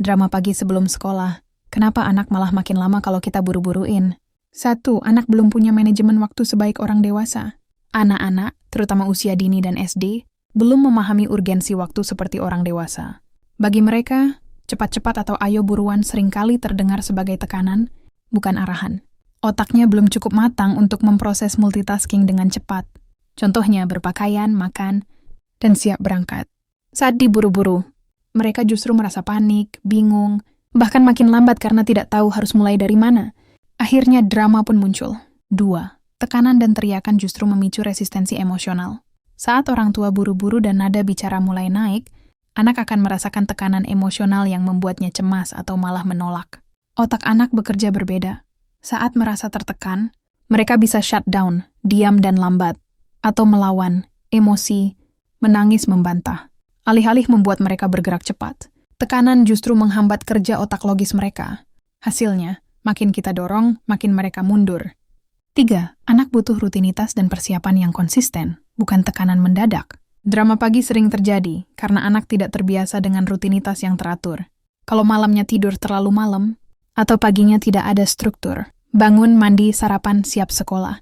Drama pagi sebelum sekolah. Kenapa anak malah makin lama kalau kita buru-buruin? 1. Anak belum punya manajemen waktu sebaik orang dewasa. Anak-anak, terutama usia dini dan SD, belum memahami urgensi waktu seperti orang dewasa. Bagi mereka, cepat-cepat atau ayo buruan seringkali terdengar sebagai tekanan, bukan arahan. Otaknya belum cukup matang untuk memproses multitasking dengan cepat. Contohnya berpakaian, makan, dan siap berangkat. Saat diburu-buru, mereka justru merasa panik, bingung, bahkan makin lambat karena tidak tahu harus mulai dari mana. Akhirnya drama pun muncul. 2. Tekanan dan teriakan justru memicu resistensi emosional. Saat orang tua buru-buru dan nada bicara mulai naik, anak akan merasakan tekanan emosional yang membuatnya cemas atau malah menolak. Otak anak bekerja berbeda. Saat merasa tertekan, mereka bisa shut down, diam dan lambat, atau melawan, emosi, menangis membantah. Alih-alih membuat mereka bergerak cepat, tekanan justru menghambat kerja otak logis mereka. Hasilnya, makin kita dorong, makin mereka mundur. 3. Anak butuh rutinitas dan persiapan yang konsisten, bukan tekanan mendadak. Drama pagi sering terjadi karena anak tidak terbiasa dengan rutinitas yang teratur. Kalau malamnya tidur terlalu malam, atau paginya tidak ada struktur, bangun, mandi, sarapan, siap sekolah,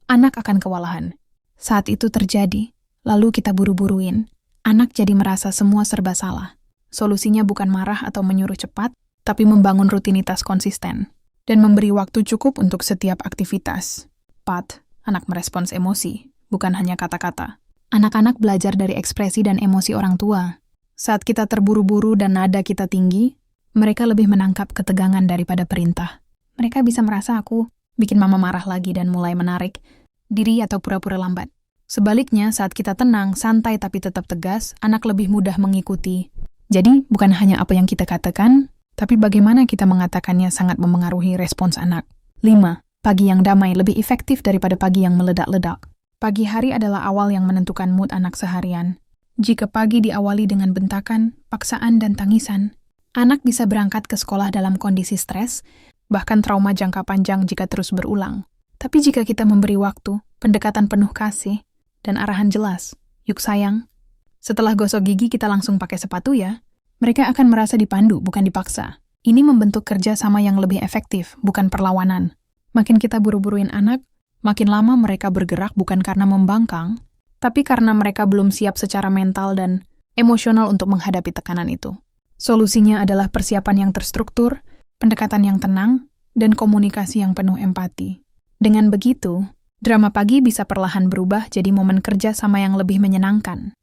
anak akan kewalahan. Saat itu terjadi, lalu kita buru-buruin, anak jadi merasa semua serba salah. Solusinya bukan marah atau menyuruh cepat, tapi membangun rutinitas konsisten dan memberi waktu cukup untuk setiap aktivitas. 4. Anak merespons emosi, bukan hanya kata-kata. Anak-anak belajar dari ekspresi dan emosi orang tua. Saat kita terburu-buru dan nada kita tinggi, mereka lebih menangkap ketegangan daripada perintah. Mereka bisa merasa aku bikin mama marah lagi dan mulai menarik diri atau pura-pura lambat. Sebaliknya, saat kita tenang, santai tapi tetap tegas, anak lebih mudah mengikuti. Jadi, bukan hanya apa yang kita katakan, tapi bagaimana kita mengatakannya sangat memengaruhi respons anak. 5. Pagi yang damai lebih efektif daripada pagi yang meledak-ledak. Pagi hari adalah awal yang menentukan mood anak seharian. Jika pagi diawali dengan bentakan, paksaan, dan tangisan, anak bisa berangkat ke sekolah dalam kondisi stres, bahkan trauma jangka panjang jika terus berulang. Tapi jika kita memberi waktu, pendekatan penuh kasih, dan arahan jelas, yuk sayang, setelah gosok gigi kita langsung pakai sepatu ya, mereka akan merasa dipandu, bukan dipaksa. Ini membentuk kerja sama yang lebih efektif, bukan perlawanan. Makin kita buru-buruin anak, makin lama mereka bergerak bukan karena membangkang, tapi karena mereka belum siap secara mental dan emosional untuk menghadapi tekanan itu. Solusinya adalah persiapan yang terstruktur, pendekatan yang tenang, dan komunikasi yang penuh empati. Dengan begitu, drama pagi bisa perlahan berubah jadi momen kerja sama yang lebih menyenangkan.